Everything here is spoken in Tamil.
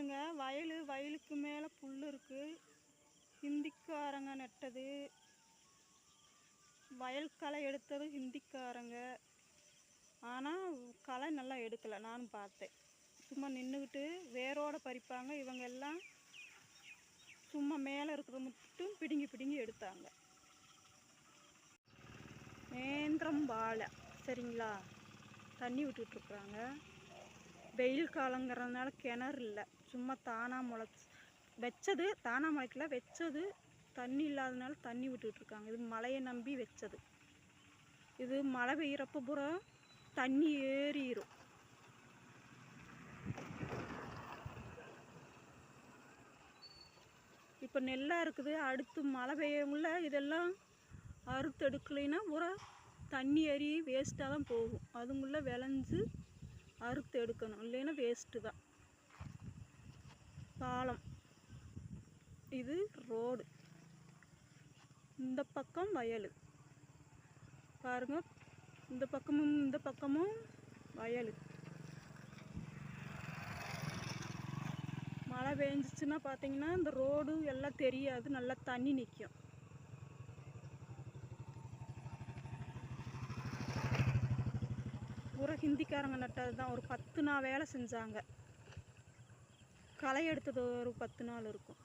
பாருங்க, வயலுக்கு மேலே புல் இருக்குது. ஹிந்திக்காரங்க நட்டது. வயல் களை எடுத்தது ஹிந்திக்காரங்க. ஆனால் களை நல்லா எடுக்கலை. நானும் பார்த்தேன். சும்மா நின்றுக்கிட்டு வேரோடு பறிப்பாங்க. இவங்க எல்லாம் சும்மா மேலே இருக்கிறத மட்டும் பிடுங்கி பிடுங்கி எடுத்தாங்க. நேந்திரம் வாழை சரிங்களா, தண்ணி விட்டுட்ருக்குறாங்க. வெயில் காலங்கிறதுனால கிணறு இல்லை, சும்மா தானாக வச்சது. தானாக முளைக்கல, வச்சது. தண்ணி இல்லாதனால தண்ணி விட்டுட்ருக்காங்க. இது மழையை நம்பி வச்சது. இது மழை பெய்கிறப்ப பூரா தண்ணி ஏறிடும். இப்போ நெல்லாக இருக்குது. அடுத்து மழை பெய்யவுள்ள இதெல்லாம் அறுத்து எடுக்கலைன்னா பூரா தண்ணி ஏறி வேஸ்ட்டாக தான் போகும். அதுங்குள்ளே விளைஞ்சு அறுத்து எடுக்கணும், இல்லைன்னா வேஸ்ட்டு தான். பாலம், இது ரோடு, இந்த பக்கம் வயல் பாருங்க. இந்த பக்கமும் வயல். மழை பெஞ்சிச்சுன்னா பார்த்தீங்கன்னா இந்த ரோடு எல்லாம் தெரியாது, நல்லா தண்ணி நிற்கும். பூரா ஹிந்திக்காரங்க நட்டது தான். ஒரு 10 நாள் வேலை செஞ்சாங்க. களை எடுத்தது ஒரு 10 நாள் இருக்கும்.